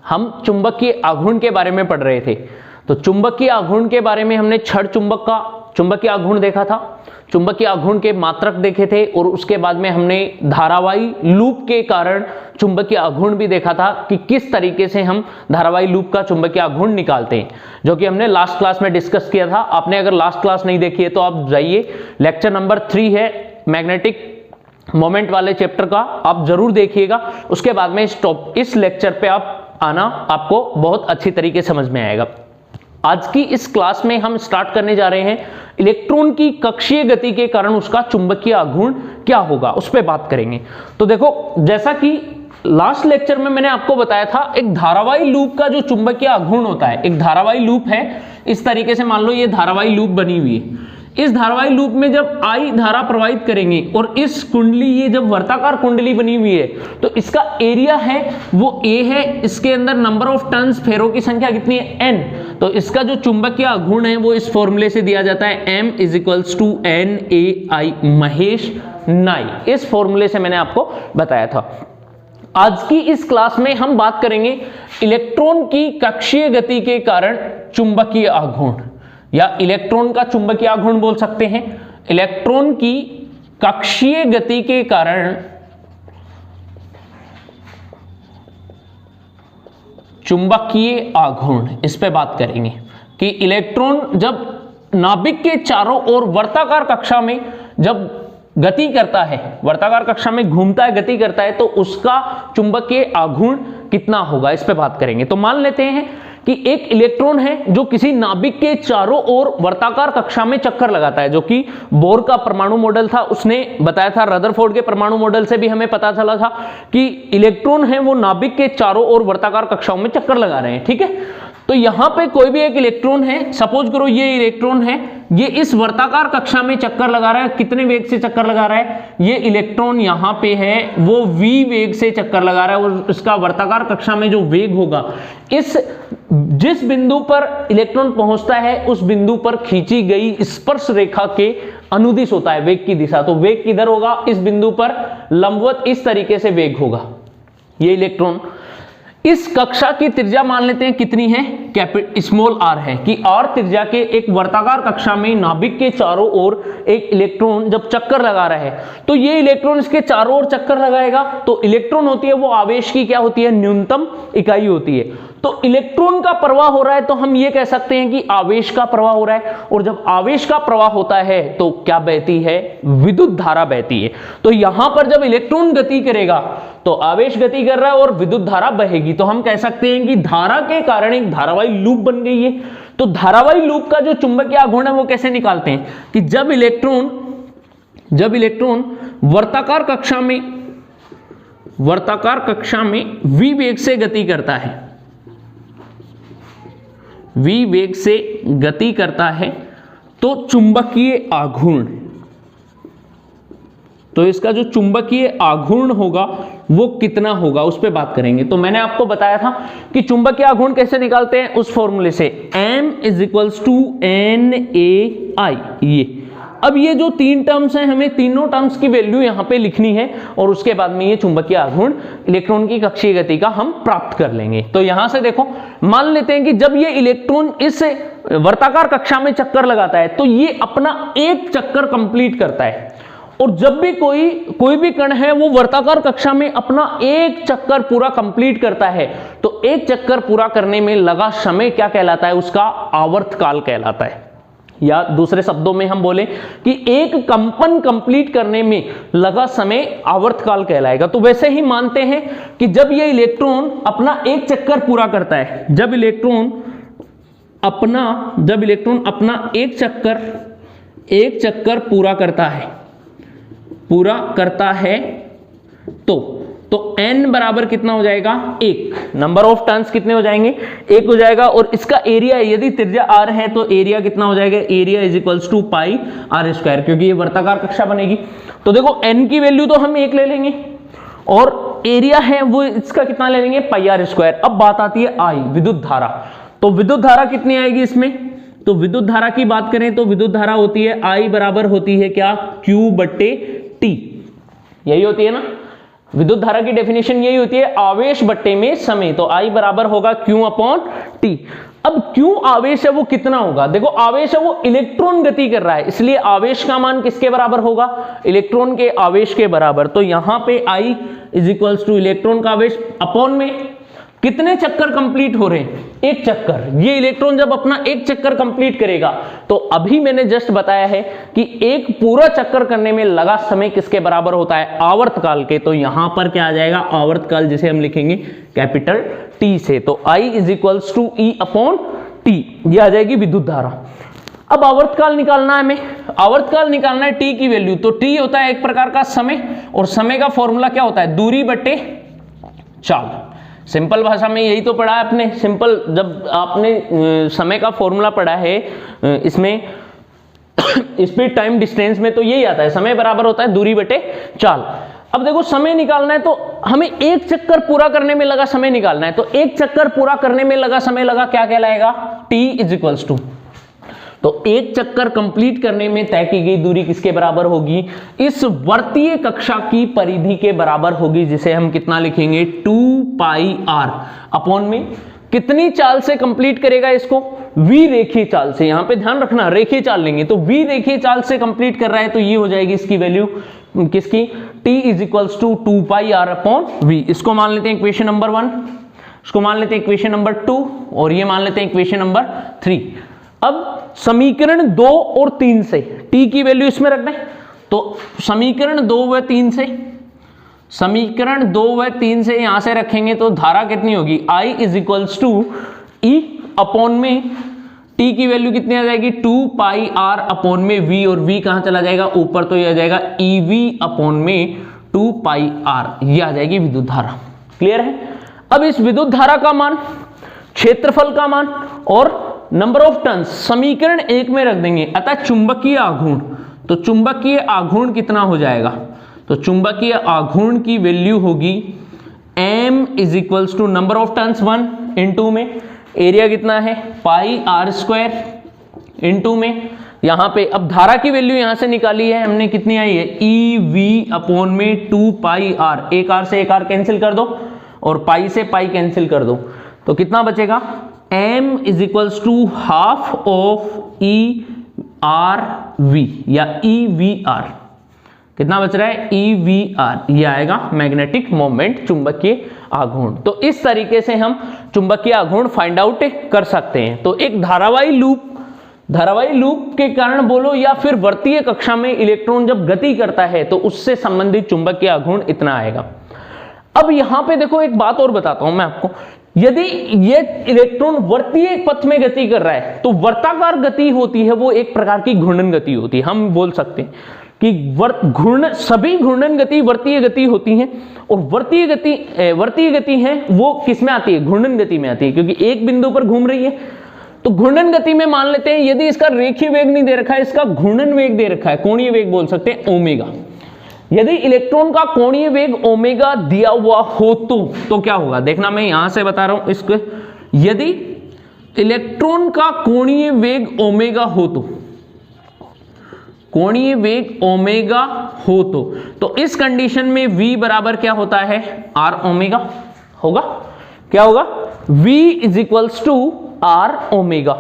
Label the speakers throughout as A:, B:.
A: हम चुंबकीय आघूर्ण के बारे में पढ़ रहे थे। तो चुंबकीय आघूर्ण के बारे में हमने छड़ चुंबक का चुंबकीय आघूर्ण देखा था, चुंबकीय आघूर्ण के मात्रक देखे थे, और उसके बाद में हमने धारावाही लूप के कारण चुंबकीय आघूर्ण भी देखा था कि किस तरीके से हम धारावाही लूप का चुंबकीय आघूर्ण निकालते हैं, जो कि हमने लास्ट क्लास में डिस्कस किया था। आपने अगर लास्ट क्लास नहीं देखी है तो आप जाइए, लेक्चर नंबर 3 है मैग्नेटिक मोमेंट वाले चैप्टर का, आप जरूर देखिएगा। उसके बाद में इस लेक्चर पे आप आना, आपको बहुत अच्छी तरीके समझ में आएगा। आज की इस क्लास में हम स्टार्ट करने जा रहे हैं इलेक्ट्रॉन की कक्षीय गति के कारण उसका चुंबकीय आघूर्ण क्या होगा, उस पर बात करेंगे। तो देखो, जैसा कि लास्ट लेक्चर में मैंने आपको बताया था, एक धारावाही लूप का जो चुंबकीय आघूर्ण होता है, एक धारावाही लूप है इस तरीके से, मान लो ये धारावाही लूप बनी हुई है। इस धारावाही लूप में जब I धारा प्रवाहित करेंगे और इस कुंडली, ये जब वर्ताकार कुंडली बनी हुई है, तो इसका एरिया है वो A है, इसके अंदर नंबर ऑफ टर्न्स फेरों की संख्या कितनी है N। तो इसका जो चुंबकीय आघूर्ण है वो इस फॉर्मूले से दिया जाता है M = NaI, महेश नाई। इस फॉर्मूले से मैंने आपको बताया था। आज की इस क्लास में हम बात करेंगे इलेक्ट्रॉन की कक्षीय गति के कारण चुंबकीय आघूर्ण, या इलेक्ट्रॉन का चुंबकीय आघूर्ण बोल सकते हैं। इलेक्ट्रॉन की कक्षीय गति के कारण चुंबकीय आघूर्ण, इस पे बात करेंगे कि इलेक्ट्रॉन जब नाभिक के चारों ओर वर्ताकार कक्षा में जब गति करता है, वर्ताकार कक्षा में घूमता है, गति करता है, तो उसका चुंबकीय आघूर्ण कितना होगा, इस पे बात करेंगे। तो मान लेते हैं कि एक इलेक्ट्रॉन है जो किसी नाभिक के चारों ओर वर्ताकार कक्षा में चक्कर लगाता है, जो कि बोर का परमाणु मॉडल था, उसने बताया था। रदरफोर्ड के परमाणु मॉडल से भी हमें पता चला था कि इलेक्ट्रॉन है वो नाभिक के चारों ओर वर्ताकार कक्षाओं में चक्कर लगा रहे हैं, ठीक है। तो यहां पे कोई भी एक इलेक्ट्रॉन है, सपोज करो ये इलेक्ट्रॉन है, ये इस वर्ताकार कक्षा में चक्कर लगा रहा है। कितने वेग से चक्कर लगा रहा है? ये इलेक्ट्रॉन यहां पे है वो v वेग से चक्कर लगा रहा है, और इसका वर्ताकार कक्षा में जो वेग होगा, इस जिस बिंदु पर इलेक्ट्रॉन पहुंचता है उस बिंदु पर खींची गई स्पर्श रेखा के अनुदिश होता है वेग की दिशा। तो वेग किधर होगा? इस बिंदु पर लंबवत इस तरीके से वेग होगा। ये इलेक्ट्रॉन, इस कक्षा की त्रिज्या मान लेते हैं कितनी है? स्मॉल r है, कि r त्रिज्या के एक वर्ताकार कक्षा में नाभिक के चारों ओर एक इलेक्ट्रॉन जब चक्कर लगा रहा है, तो ये इलेक्ट्रॉन इसके चारों ओर चक्कर लगाएगा। तो इलेक्ट्रॉन होती है वो आवेश की क्या होती है? न्यूनतम इकाई होती है। तो इलेक्ट्रॉन का प्रवाह हो रहा है तो हम ये कह सकते हैं कि आवेश का प्रवाह हो रहा है, और जब आवेश का प्रवाह होता है तो क्या बहती है? विद्युत धारा बहती है। तो यहां पर जब इलेक्ट्रॉन गति करेगा तो आवेश गति कर रहा है और विद्युत धारा बहेगी। तो हम कह सकते हैं कि धारा के कारण एक धारावाही लूप बन गई है। तो धारावाही लूप का जो चुंबकीय आघूर्ण है वो कैसे निकालते हैं? कि जब इलेक्ट्रॉन वर्ताकार कक्षा में v वेग से गति करता है, v वेग से गति करता है, तो चुंबकीय आघूर्ण, तो इसका जो चुंबकीय आघूर्ण होगा वो कितना होगा, उस पे बात करेंगे। तो मैंने आपको बताया था कि चुंबकीय आघूर्ण कैसे निकालते हैं, उस फॉर्मूले से M = NaI। ये अब ये जो तीन टर्म्स हैं, हमें तीनों टर्म्स की वैल्यू यहाँ पे लिखनी है, और उसके बाद में ये चुंबकीय आघूर्ण इलेक्ट्रॉन की कक्षीय गति का हम प्राप्त कर लेंगे। तो यहां से देखो, मान लेते हैं कि जब ये इलेक्ट्रॉन इस वर्ताकार कक्षा में चक्कर लगाता है तो ये अपना एक चक्कर कंप्लीट करता है, और जब भी कोई भी कण है वो वर्ताकार कक्षा में अपना एक चक्कर पूरा कंप्लीट करता है, तो एक चक्कर पूरा करने में लगा समय क्या कहलाता है? उसका आवर्तकाल कहलाता है। या दूसरे शब्दों में हम बोले कि एक कंपन कंप्लीट करने में लगा समय आवर्तकाल कहलाएगा। तो वैसे ही मानते हैं कि जब ये इलेक्ट्रॉन अपना एक चक्कर पूरा करता है, जब इलेक्ट्रॉन अपना एक चक्कर पूरा करता है तो n बराबर कितना हो जाएगा? 1। नंबर ऑफ टर्न्स कितने हो जाएंगे? 1 हो जाएगा। और इसका एरिया, यदि त्रिज्या r है तो एरिया कितना हो जाएगा? एरिया = πr², क्योंकि ये वर्ताकार कक्षा बनेगी। तो देखो n की वैल्यू तो हम 1 ले लेंगे, और एरिया है वो इसका कितना ले लेंगे? πr²। अब बात आती है I, विद्युत धारा। तो विद्युत धारा कितनी आएगी इसमें? तो विद्युत धारा की बात करें तो विद्युत धारा होती है I बराबर होती है क्या? Q/T, यही होती है ना। विद्युत धारा की डेफिनेशन यही होती है, आवेश बट्टे में समय। तो I बराबर होगा Q अपॉन T। अब Q आवेश है वो कितना होगा, देखो आवेश है वो इलेक्ट्रॉन गति कर रहा है, इसलिए आवेश का मान किसके बराबर होगा, इलेक्ट्रॉन के आवेश के बराबर। तो यहां पे I is equals two electron का आवेश अपॉन में कितने चक्कर कंप्लीट हो रहे हैं, एक चक्कर। ये इलेक्ट्रॉन जब अपना एक चक्कर कंप्लीट करेगा, तो अभी मैंने जस्ट बताया है कि एक पूरा चक्कर करने में लगा समय किसके बराबर होता है, आवर्तकाल के। तो यहां पर क्या आ जाएगा, आवर्तकाल, जिसे हम लिखेंगे कैपिटल T से। तो I is equals to E upon T, ये आ जाएगी विद्युत धारा। अब आवर्तकाल निकालना है हमें, आवर्तकाल निकालना है T की वैल्यू। तो T होता है एक प्रकार का समय, और समय का फॉर्मूला क्या होता है, दूरी बटे चाल। सिंपल भाषा में यही तो पढ़ा है आपने, सिंपल जब आपने समय का फॉर्मूला पढ़ा है इसमें स्पीड टाइम डिस्टेंस में, तो यही आता है, समय बराबर होता है दूरी बटे चाल। अब देखो समय निकालना है, तो हमें एक चक्कर पूरा करने में लगा समय निकालना है, तो एक चक्कर पूरा करने में लगा समय लगा क्या कहलाएगा, T इज इक्वल्स टू, तो एक चक्कर कंप्लीट करने में तय की गई दूरी किसके बराबर होगी, इस वर्तीय कक्षा की परिधि के बराबर होगी, जिसे हम कितना लिखेंगे 2 पाई r अपॉन में कितनी चाल से कंप्लीट करेगा इसको, v रेखीय चाल से। यहां पे ध्यान रखना रेखीय चाल लेंगे, तो v रेखीय चाल से कंप्लीट कर रहा है, तो ये हो जाएगी इसकी वैल्यू किसकी, t is equals to 2 pi r upon v। इसको मान लेते हैं इक्वेशन नंबर 1, इसको मान लेते हैं इक्वेशन नंबर 2, और ये मान लेते हैं इक्वेशन नंबर 3। अब समीकरण 2 और 3 से T की वैल्यू इसमें रख दें, तो समीकरण 2 व 3 से, समीकरण 2 व 3 से यहां से रखेंगे तो धारा कितनी होगी, I is equals to E upon में T की वैल्यू कितनी आ जाएगी 2 पाई r अपॉन में V, और V कहां चला जाएगा ऊपर, तो ये आ जाएगा EV अपॉन में 2 पाई r, ये आ जाएगी विद्युत धारा। क्लियर है। अब इस विद्युत धारा का मान, क्षेत्रफल का मान और नंबर ऑफ टर्न्स समीकरण 1 में रख देंगे। अतः चुंबकीय आघूर्ण, तो चुंबकीय आघूर्ण कितना हो जाएगा, तो चुंबकीय आघूर्ण की वैल्यू होगी m is equals to number of turns 1 into में एरिया कितना है पाई r स्क्वायर इंटू में, यहां पे अब धारा की वैल्यू यहां से निकाली है हमने, कितनी आई है EV अपॉन में 2 पाई r, एक r से एक r कैंसिल कर दो और पाई से पाई कैंसिल कर दो, तो कितना बचेगा m is equals to half of ERV या EVR, कितना बच रहा है EVR, ये आएगा मैग्नेटिक मोमेंट, चुंबकीय आघूर्ण। तो इस तरीके से हम चुंबकीय आघूर्ण फाइंड आउट कर सकते हैं। तो एक धारावाही लूप के कारण बोलो या फिर वर्तीय कक्षा में इलेक्ट्रॉन जब गति करता है तो उससे संबंधित चुंबकीय आघूर्ण इतना आएगा। अब यहां पे देखो एक बात और बताता हूं मैं आपको, यदि ये इलेक्ट्रॉन वर्तीय पथ में गति कर रहा है तो वर्ताकार गति होती है वो एक प्रकार की घूर्णन गति होती है। हम बोल सकते हैं कि सभी घूर्णन गति वर्तीय गति होती हैं, और वर्तीय गति है वो किस में आती है, घूर्णन गति में आती है, क्योंकि एक बिंदु पर घूम रही है। तो घूर्णन गति में मान लेते हैं यदि इसका रेखीय वेग नहीं दे रखा है, इसका घूर्णन वेग दे रखा है, कोणीय वेग बोल सकते हैं ओमेगा। यदि इलेक्ट्रॉन का कोणीय वेग ओमेगा दिया हुआ हो तो क्या होगा, देखना मैं यहां से बता रहा हूं इसको, यदि इलेक्ट्रॉन का कोणीय वेग ओमेगा हो तो, कोणीय वेग ओमेगा हो तो इस कंडीशन में V बराबर क्या होता है R ओमेगा होगा, क्या होगा V is equals to R omega.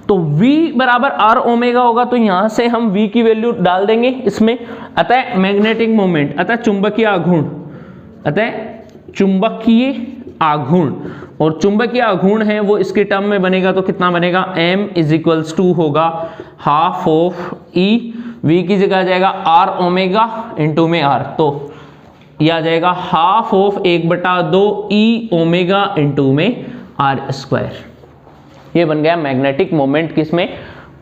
A: तो V बराबर R ओमेगा होगा, तो यहां से हम V की वैल्यू डाल देंगे इसमें। अतः मैग्नेटिक मोमेंट, अतः चुंबकीय आघूर्ण, अतः चुंबकीय आघूर्ण, और चुंबकीय आघूर्ण है वो इसके टर्म में बनेगा तो कितना बनेगा M इज इक्वल्स टू होगा हाफ ऑफ E, V की जगह आ जाएगा R ओमेगा इंटू में R, तो यह आ जाएगा half of 1/2 E omega into में R स्क्वायर। ये बन गया मैग्नेटिक मोमेंट किसमें,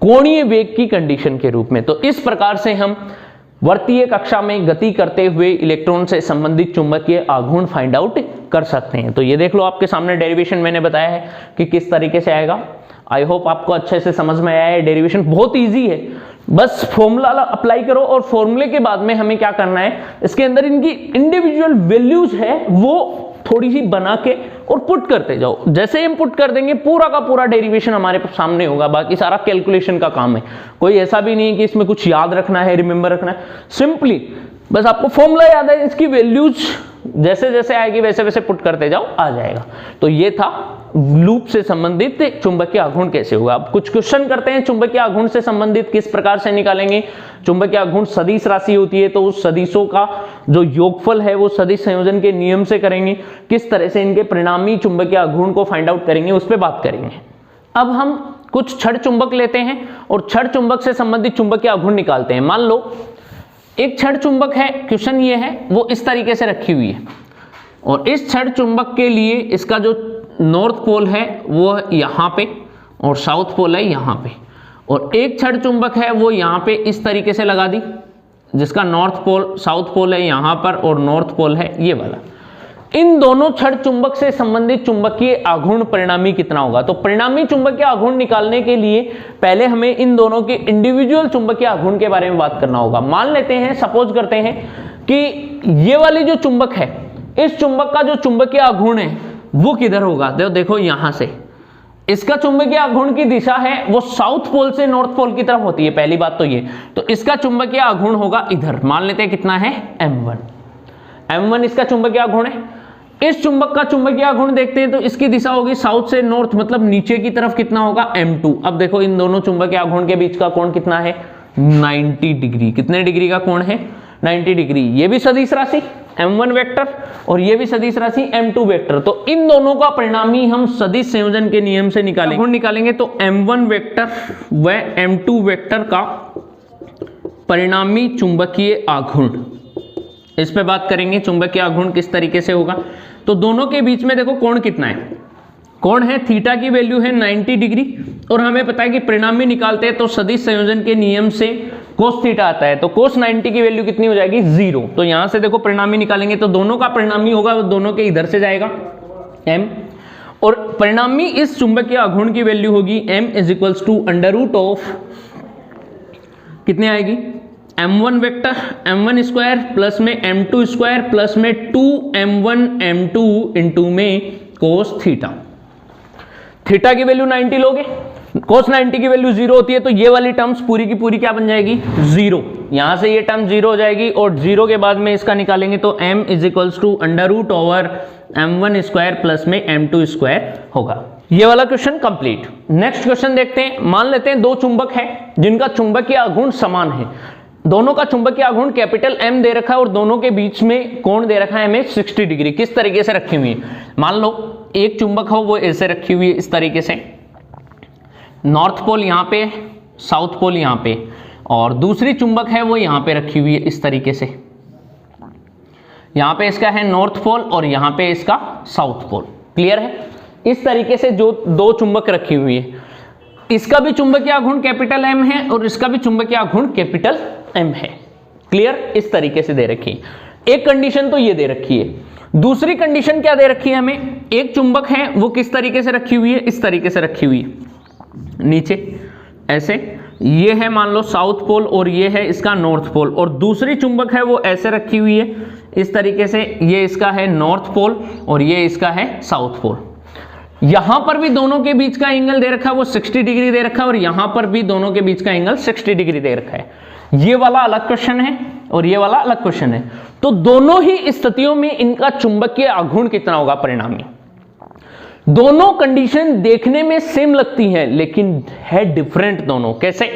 A: कोणीय वेग की कंडीशन के रूप में। तो इस प्रकार से हम वर्तीय कक्षा में गति करते हुए इलेक्ट्रॉन से संबंधित चुंबकीय आघूर्ण फाइंड आउट कर सकते हैं। तो ये देख लो आपके सामने डेरिवेशन मैंने बताया है कि किस तरीके से आएगा। आई होप आपको अच्छे से समझ में आया है। डेरिवेशन बहुत इजी है, बस फॉर्मूला अप्लाई करो और फॉर्मूले के बाद में हमें क्या करना है, इसके अंदर इनकी इंडिविजुअल वैल्यूज है वो थोड़ी सी बना के और पुट करते जाओ। जैसे ही हम पुट कर देंगे पूरा का पूरा डेरिवेशन हमारे सामने होगा, बाकी सारा कैलकुलेशन का काम है। कोई ऐसा भी नहीं है कि इसमें कुछ याद रखना है, रिमेंबर रखना है। सिंपली बस आपको फॉर्मूला याद है, इसकी वैल्यूज जैसे जैसे आएगी वैसे वैसे पुट करते जाओ, आ जाएगा। तो ये था लूप से संबंधित चुंबकीय आघूर्ण कैसे होगा। अब कुछ क्वेश्चन करते हैं चुंबकीय आघूर्ण से संबंधित किस प्रकार से निकालेंगे। चुंबकीय आघूर्ण सदिश राशि होती है, तो उस सदिशों का जो योगफल है वो सदिश संयोजन के नियम से करेंगे। किस तरह से इनके परिणामी चुंबकीय आघूर्ण को फाइंड आउट करेंगे, उस पर बात करेंगे। अब हम कुछ छड़ चुंबक लेते हैं और छड़ चुंबक से संबंधित चुंबकीय आघूर्ण निकालते हैं। मान लो एक छड़ चुंबक है, क्वेश्चन ये है, वो इस तरीके से रखी हुई है और इस छड़ चुंबक के लिए इसका जो नॉर्थ पोल है वो यहाँ पे और साउथ पोल है यहाँ पे, और एक छड़ चुंबक है वो यहाँ पे इस तरीके से लगा दी, जिसका नॉर्थ पोल साउथ पोल है यहाँ पर और नॉर्थ पोल है ये वाला। इन दोनों छड़ चुंबक से संबंधित चुंबकीय आघूर्ण परिणामी कितना होगा। तो परिणामी चुंबकीय आघूर्ण निकालने के लिए पहले हमें इन दोनों के इंडिविजुअल चुंबकीय आघूर्ण के बारे में बात करना होगा। मान लेते हैं, सपोज करते हैं कि ये वाली जो चुंबक है, इस चुंबक का जो चुंबकीय आघूर्ण है वो किधर होगा। देखो यहां से इसका चुंबकीय आघूर्ण की दिशा है वो साउथ पोल से नॉर्थ पोल की तरफ होती है, पहली बात तो ये। तो इसका चुंबकीय आघूर्ण होगा इधर, मान लेते हैं कितना है m1 इसका चुंबकीय आघूर्ण है। इस चुंबक का चुंबकीय आघूर्ण देखते हैं तो इसकी दिशा होगी साउथ से नॉर्थ, मतलब नीचे की तरफ कितना होगा m2। अब देखो इन दोनों चुंबकीय आघूर्ण के बीच का कोण कितना है 90 डिग्री। कितने डिग्री का कोण है 90 डिग्री। ये भी सदिश राशि m1 वेक्टर और ये भी सदिश राशि m2 वेक्टर। तो इन दोनों का परिणामी हम सदिश संयोजन के नियम से निकालेंगे। तो m1 वेक्टर व m2 वेक्टर का परिणामी चुंबकीय आघूर्ण, इस पे बात करेंगे चुंबकीय आघूर्ण किस तरीके से होगा। तो दोनों के बीच में देखो कोण कितना है, कोण है थीटा की वैल्यू है 90 डिग्री और हमें पता है कि परिणामी निकालते हैं तो सदिश संयोजन के नियम से कोस थीटा आता है। तो कोस 90 की वैल्यू कितनी हो जाएगी 0। तो यहां से देखो परिणामी निकालेंगे तो दोनों का परिणामी होगा वो दोनों के इधर से जाएगा m, और परिणामी इस चुंबकीय आघूर्ण की वैल्यू होगी m = √, कितने आएगी m1 vector m1 square plus में m2 स्क्वायर प्लस में 2m1 m2 इंटू में कोस थीटा। थीटा की वैल्यू 90 लोगे, कोस 90 की वैल्यू 0 होती है, तो ये वाली टर्म्स पूरी की पूरी क्या बन जाएगी 0। यहां से ये टर्म 0 हो जाएगी और 0 के बाद में इसका निकालेंगे तो m = √m1 स्क्वायर प्लस में m2 स्क्वायर होगा। ये वाला क्वेश्चन कंप्लीट। नेक्स्ट क्वेश्चन देखते हैं। मान लेते हैं दो चुंबक है जिनका चुंबकीय आघूर्ण समान है, दोनों का चुंबकीय आघूर्ण कैपिटल M दे रखा है और दोनों के बीच में कोण दे रखा है हमें 60 डिग्री। किस तरीके से रखी हुई है, मान लो एक चुंबक हो वो ऐसे रखी हुई है इस तरीके से, नॉर्थ पोल यहाँ पे साउथ पोल यहाँ पे, और दूसरी चुंबक है वो यहाँ पे रखी हुई है इस तरीके से। यहाँ पे इसका है नॉर्थ पोल और यहाँ पे इसका साउथ पोल। क्लियर है। इस तरीके से जो दो चुंबक रखी हुई है, इसका भी चुंबकीय आघूर्ण कैपिटल M है और इसका भी चुंबकीय आघूर्ण कैपिटल M है। क्लियर। इस तरीके से दे रखी है। एक कंडीशन तो ये दे रखी है। दूसरी कंडीशन क्या दे रखी है हमें, एक चुंबक है वो किस तरीके से रखी हुई है, इस तरीके से रखी हुई है नीचे ऐसे, ये है मान लो साउथ पोल और ये है इसका नॉर्थ पोल, और दूसरी चुंबक है वो ऐसे रखी हुई है इस तरीके से, ये इसका है नॉर्थ पोल और ये इसका है साउथ पोल। यहां पर भी दोनों के बीच का एंगल दे रखा है वो 60 डिग्री दे रखा है और यहां पर भी दोनों के बीच का एंगल 60 डिग्री दे रखा है। ये वाला अलग क्वेश्चन है और ये वाला अलग क्वेश्चन है। तो दोनों ही स्थितियों में इनका चुंबकीय आघूर्ण कितना होगा परिणामी। दोनों कंडीशन देखने में सेम लगती हैं लेकिन है डिफरेंट दोनों। कैसे,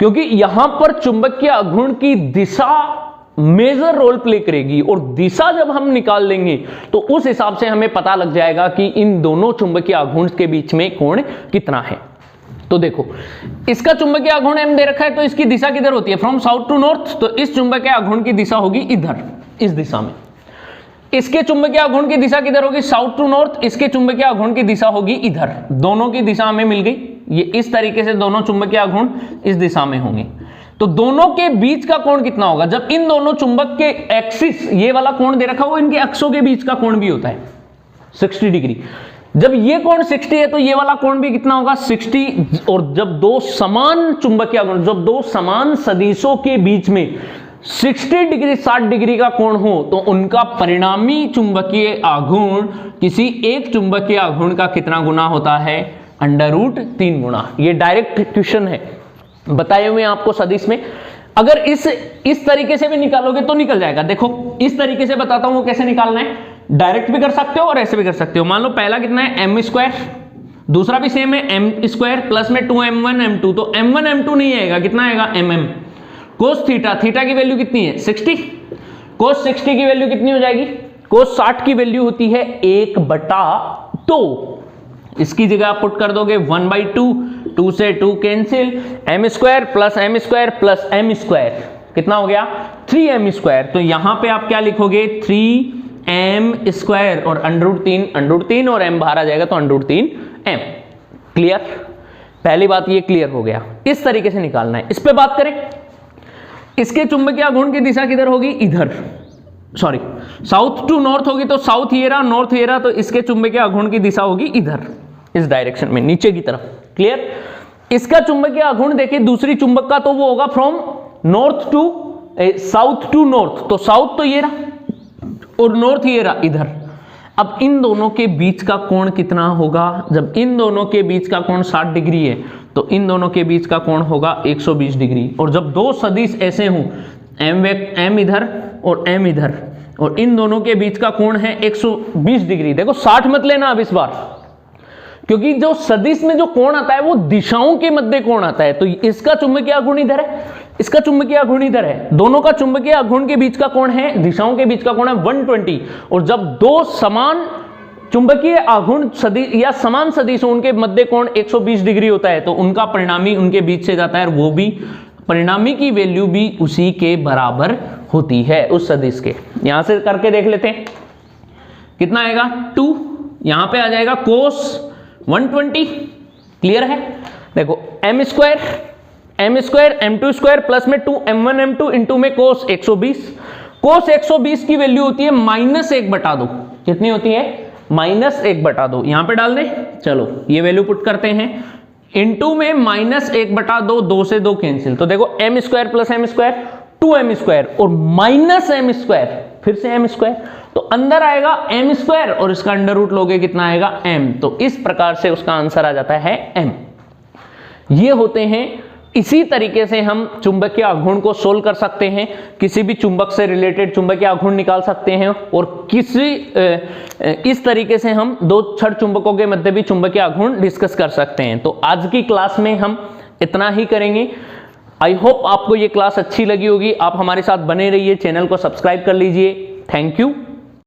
A: क्योंकि यहां पर चुंबकीय आघूर्ण की दिशा मेजर रोल प्ले करेगी और दिशा जब हम निकाल लेंगे तो उस हिसाब से हमें पता लग जाएगा कि इन दोनों चुंबकीय आघूर्ण के बीच में कोण कितना है। तो देखो इसका चुंबकीय आघूर्ण M दे रखा है तो इसकी दिशा किधर होती है, फ्रॉम साउथ टू नॉर्थ। तो इस चुंबकीय आघूर्ण की दिशा होगी इधर, इस दिशा में। इसके चुंबकीय आघूर्ण की दिशा किधर होगी, साउथ टू नॉर्थ। इसके चुंबकीय आघूर्ण की दिशा होगी इधर। दोनों की दिशा हमें मिल गई। ये इस तरीके से दोनों चुंबकीय आघूर्ण इस दिशा में होंगे। तो दोनों के बीच का कोण कितना होगा, जब इन दोनों चुंबक के एक्सिस ये वाला कोण दे रखा हो, इनके अक्षों के बीच का कोण भी होता है 60 डिग्री। जब ये कोण 60 है तो ये वाला कोण भी कितना होगा 60। और जब दो समान चुंबकीय आघूर्ण, जब दो समान सदिशों के बीच में 60 डिग्री 60 डिग्री का कोण हो तो उनका परिणामी चुंबकीय आघूर्ण किसी एक चुंबकीय आघूर्ण का कितना गुना होता है, √3 गुना। ये डायरेक्ट क्वेश्चन है, बताए हुए आपको सदिश में। अगर इस तरीके से भी निकालोगे तो निकल जाएगा। देखो इस तरीके से बताता हूं वो कैसे निकालना है, डायरेक्ट भी कर सकते हो और ऐसे भी कर सकते हो। मान लो पहला कितना है एम स्क्वायर, दूसरा भी सेम है एम स्क्वायर प्लस में 2m1 m2, तो m1 m2 नहीं आएगा, कितना आएगा mm। कोस थीटा, थीटा की वैल्यू कितनी है 60, कोस 60 की वैल्यू कितनी हो जाएगी, कोस 60 की वैल्यू होती है 1/2, इसकी जगह आप पुट कर दोगे 1/2, 2 से 2 cancel, m square plus m square plus m square कितना हो गया 3m स्क्वायर। तो यहां पे आप क्या लिखोगे 3m स्क्वायर और √3 और m बाहर आ जाएगा तो √3m। क्लियर, पहली बात ये क्लियर हो गया। इस तरीके से निकालना है। इस पे बात करें, इसके चुंबकीय आघूर्ण की दिशा किधर होगी, इधर, सॉरी साउथ टू नॉर्थ होगी, तो साउथ ये रहा, नॉर्थ ये रहा, तो इसके चुंबकीय आघूर्ण की दिशा होगी इधर, इस डायरेक्शन में, नीचे की तरफ। क्लियर, इसका चुंबकीय आघूर्ण देखिए दूसरी चुंबक का, तो वो होगा from north to south to north, तो साउथ तो ये रहा और नॉर्थ ये रहा इधर। अब इन दोनों के बीच का कोण कितना होगा, जब इन दोनों के बीच का कोण 60 डिग्री है तो इन दोनों के बीच का कोण होगा 120 डिग्री। और जब दो सदिश ऐसे हों, m इधर और m इधर, और इन दोनों के बीच का कोण है 120 डिग्री। देखो 60 मत लेना अब इस बार, क्योंकि जो सदिश में जो कोण आता है वो दिशाओं के मध्य कोण आता है। तो इसका चुंबकीय आघूर्ण इधर है, इसका चुंबकीय आघूर्ण इधर है, दोनों का चुंबकीय आघूर्ण के बीच का कोण है, दिशाओं के बीच का कोण है 120। और जब दो समान चुंबकीय आघूर्ण सदिश या समान सदिश उनके मध्य कोण 120 डिग्री होता है, तो उनका परिणामी उनके बीच से जाता है, वो भी परिणामी की वैल्यू भी उसी के बराबर होती है, उस सदिश के। यहां से करके देख लेते हैं कितना आएगा 2, यहां पे आ जाएगा कोस 120। क्लियर है, देखो m square m2 square plus में 2m1 m2 इंटू में कोस 120, कोस 120 की वैल्यू होती है -1/2, कितनी होती है -1/2, यहां पे डाल दें। चलो ये वैल्यू पुट करते हैं, इंटू में -1/2, 2 से 2 कैंसिल, तो देखो m square plus m square 2m square और -m स्क्वायर फिर से m स्क्वायर, तो अंदर आएगा m स्क्वायर और इसका अंडर रूट लोगे कितना आएगा m। तो इस प्रकार से उसका आंसर आ जाता है m। ये होते हैं, इसी तरीके से हम चुंबकीय आघूर्ण को सोल्व कर सकते हैं, किसी भी चुंबक से रिलेटेड चुंबकीय आघूर्ण निकाल सकते हैं, और किसी इस तरीके से हम दो छड़ चुंबकों के मध्य भी चुंबकीय आघूर्ण डिस्कस कर सकते हैं। तो आज की क्लास में हम इतना ही करेंगे। आई होप आपको ये क्लास अच्छी लगी होगी। आप हमारे साथ बने रहिए, चैनल को सब्सक्राइब कर लीजिए। Thank you.